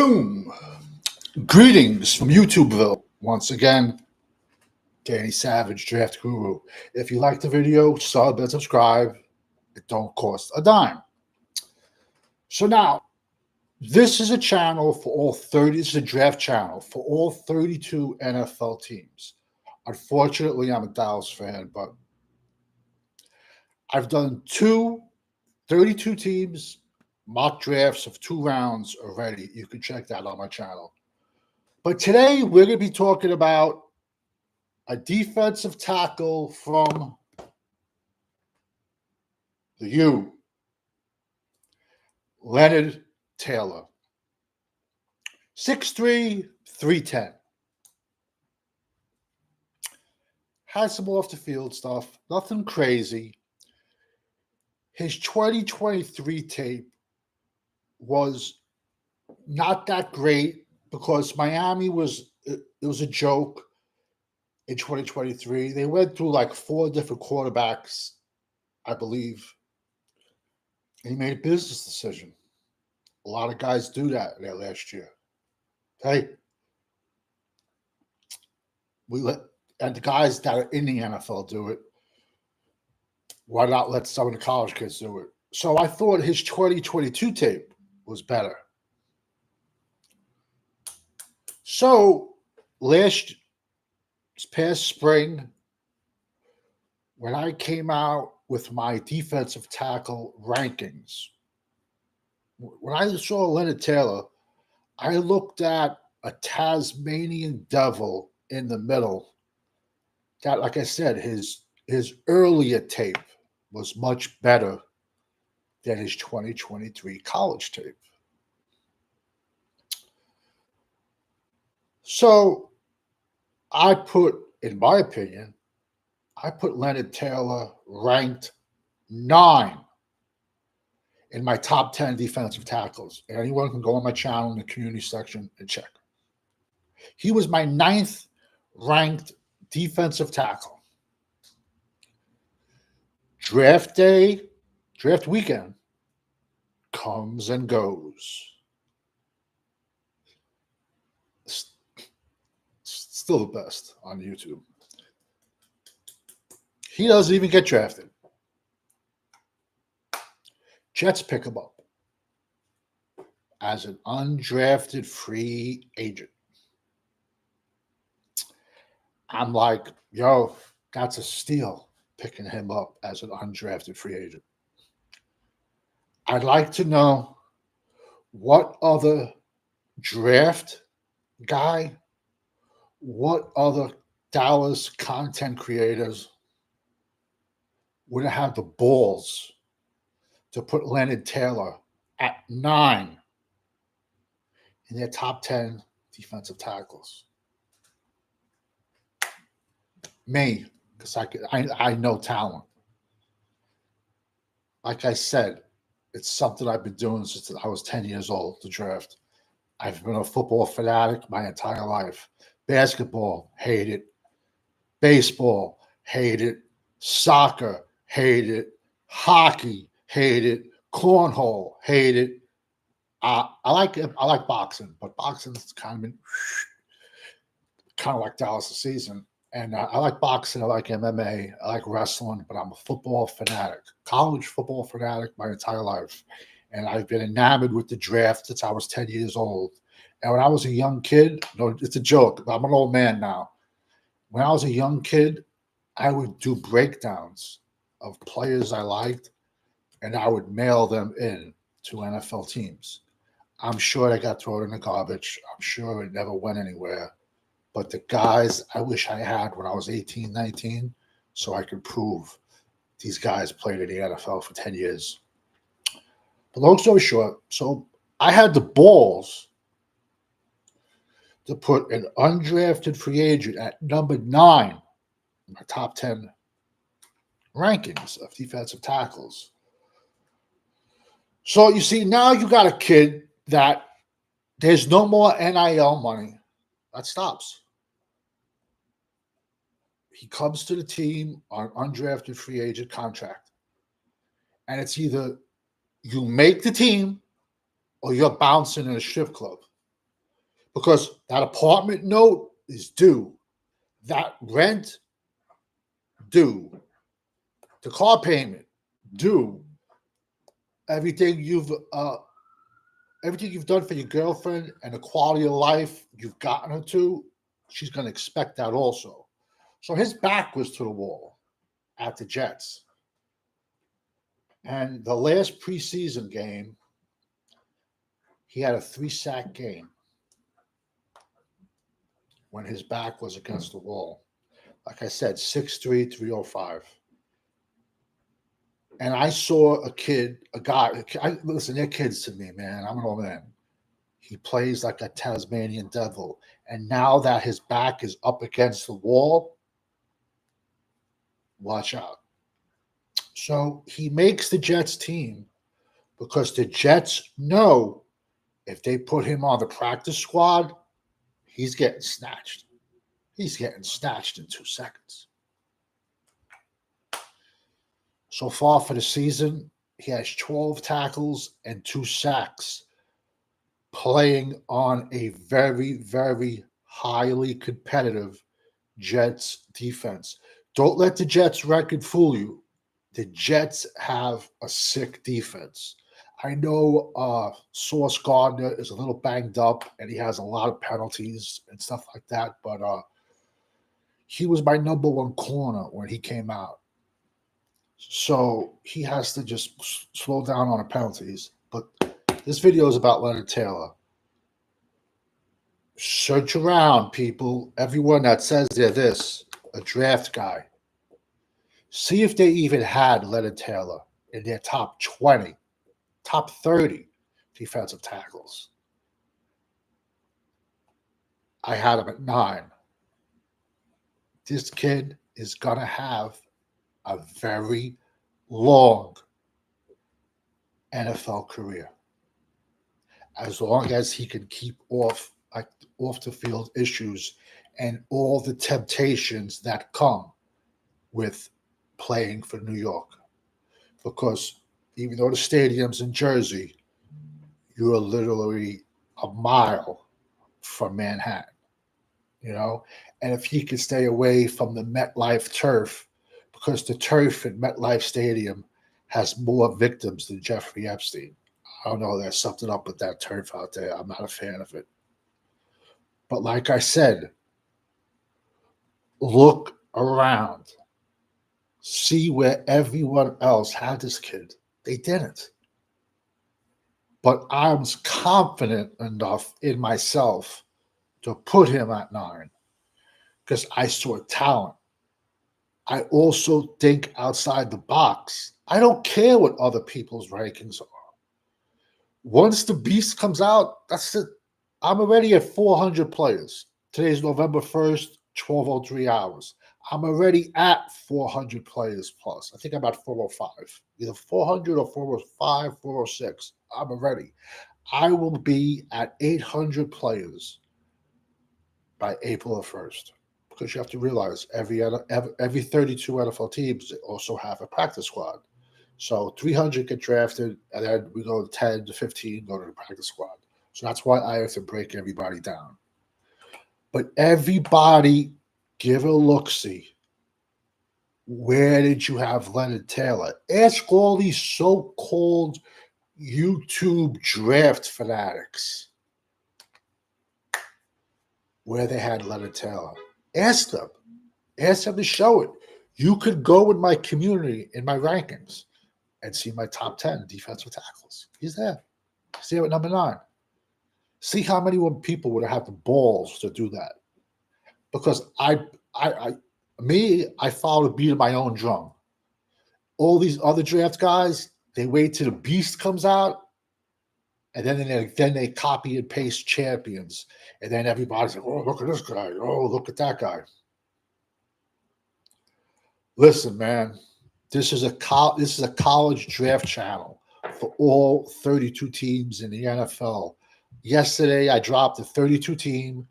Boom! Greetings from YouTubeville. Once again, Danny Savage, Draft Guru. If you like the video, sub and subscribe. It don't cost a dime. So now, this is a channel for all 30. This is a draft channel for all 32 NFL teams. Unfortunately, I'm a Dallas fan, but I've done 32 teams mock drafts of 2 rounds already. You can check that on my channel. But today we're going to be talking about a defensive tackle from the U, Leonard Taylor. 6'3", 310. Had some off the field stuff, nothing crazy. His 2023 tape was not that great because Miami was a joke in 2023. They went through like 4 different quarterbacks, I believe. He made a business decision. A lot of guys do that there last year. Hey, and the guys that are in the NFL do it. Why not let some of the college kids do it? So I thought his 2022 tape was better. So this past spring, when I came out with my defensive tackle rankings, when I saw Leonard Taylor, I looked at a Tasmanian devil in the middle that, like I said, his earlier tape was much better than his 2023 college tape. So I put, in my opinion, Leonard Taylor ranked 9 in my top 10 defensive tackles. And anyone can go on my channel in the community section and check. He was my 9th ranked defensive tackle. Draft day, draft weekend comes and goes. Still the best on YouTube. He doesn't even get drafted. Jets pick him up as an undrafted free agent. I'm like, yo, that's a steal, picking him up as an undrafted free agent. I'd like to know what other draft guy, what other Dallas content creators would have had the balls to put Leonard Taylor at 9 in their top 10 defensive tackles. Me, because I know talent. Like I said, it's something I've been doing since I was 10 years old, the draft. I've been a football fanatic my entire life. Basketball, hate it. Baseball, hate it. Soccer, hate it. Hockey, hate it. Cornhole, hate it. I like boxing, but boxing's kind of like Dallas this season. And I like boxing, I like MMA, I like wrestling, but I'm a football fanatic, college football fanatic my entire life. And I've been enamored with the draft since I was 10 years old. And when I was a young kid, no, it's a joke, I'm an old man now. When I was a young kid, I would do breakdowns of players I liked, and I would mail them in to NFL teams. I'm sure they got thrown in the garbage. I'm sure it never went anywhere. But the guys I wish I had when I was 18, 19, so I could prove these guys played in the NFL for 10 years. But long story short, so I had the balls to put an undrafted free agent at number 9 in my top 10 rankings of defensive tackles. So you see, now you got a kid that there's no more NIL money. That stops. He comes to the team on an undrafted free agent contract. And it's either you make the team or you're bouncing in a strip club. because that apartment note is due, that rent due, the car payment due, everything you've done for your girlfriend and the quality of life you've gotten her to, she's going to expect that also. So his back was to the wall at the Jets. And the last preseason game, he had a 3-sack game when his back was against the wall. Like I said, 6'3", 305. And I saw a guy, listen, they're kids to me, man. I'm an old man. He plays like a Tasmanian devil. And now that his back is up against the wall, watch out. So he makes the Jets team because the Jets know if they put him on the practice squad, he's getting snatched. He's getting snatched in 2 seconds. So far for the season, he has 12 tackles and 2 sacks, playing on a very, very highly competitive Jets defense. Don't let the Jets record fool you. The Jets have a sick defense. I know Sauce Gardner is a little banged up and he has a lot of penalties and stuff like that, but he was my number 1 corner when he came out. So he has to just slow down on the penalties. But this video is about Leonard Taylor. Search around, people. Everyone that says they're this, a draft guy. See if they even had Leonard Taylor in their top 20, top 30 defensive tackles. I had him at 9. This kid is going to have a very long NFL career, as long as he can keep off the field issues and all the temptations that come with playing for New York. Because even though the stadium's in Jersey, you're literally a mile from Manhattan, and if he could stay away from the MetLife turf, because the turf in MetLife Stadium has more victims than Jeffrey Epstein. I don't know, there's something up with that turf out there. I'm not a fan of it. But like I said, look around. See where everyone else had this kid. They didn't. But I was confident enough in myself to put him at 9 because I saw talent. I also think outside the box. I don't care what other people's rankings are. Once the beast comes out, that's it. I'm already at 400 players. Today's November 1st, 12:03 hours. I'm already at 400 players plus. I think I'm at 405. Either 400 or 405, 406. I'm already. I will be at 800 players by April the 1st. Because you have to realize every 32 NFL teams also have a practice squad. So 300 get drafted, and then we go 10 to 15 go to the practice squad. So that's why I have to break everybody down. But everybody give a look-see. Where did you have Leonard Taylor? Ask all these so-called YouTube draft fanatics where they had Leonard Taylor. Ask them. Ask them to show it. You could go in my community, in my rankings, and see my top 10 defensive tackles. He's there. He's there at number 9. See how many people would have had the balls to do that. Because I follow the beat of my own drum. All these other draft guys, they wait till the beast comes out, and then they copy and paste champions. And then everybody's like, oh, look at this guy. Oh, look at that guy. Listen, man, this is a college draft channel for all 32 teams in the NFL. Yesterday, I dropped a 32-team,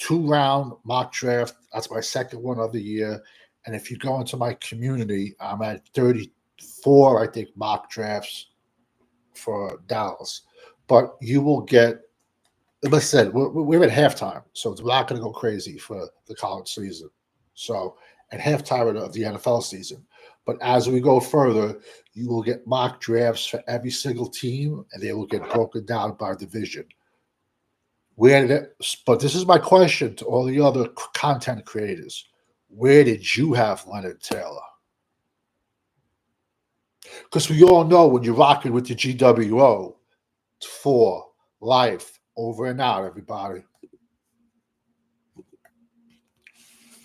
2-round mock draft. That's my second one of the year. And if you go into my community, I'm at 34, I think, mock drafts for Dallas. But you will get like I said, we're at halftime, so we're not going to go crazy for the college season. So at halftime of the NFL season. But as we go further, you will get mock drafts for every single team, and they will get broken down by division. But this is my question to all the other content creators. Where did you have Leonard Taylor? Because we all know when you're rocking with the GWO, it's for life, over and out, everybody.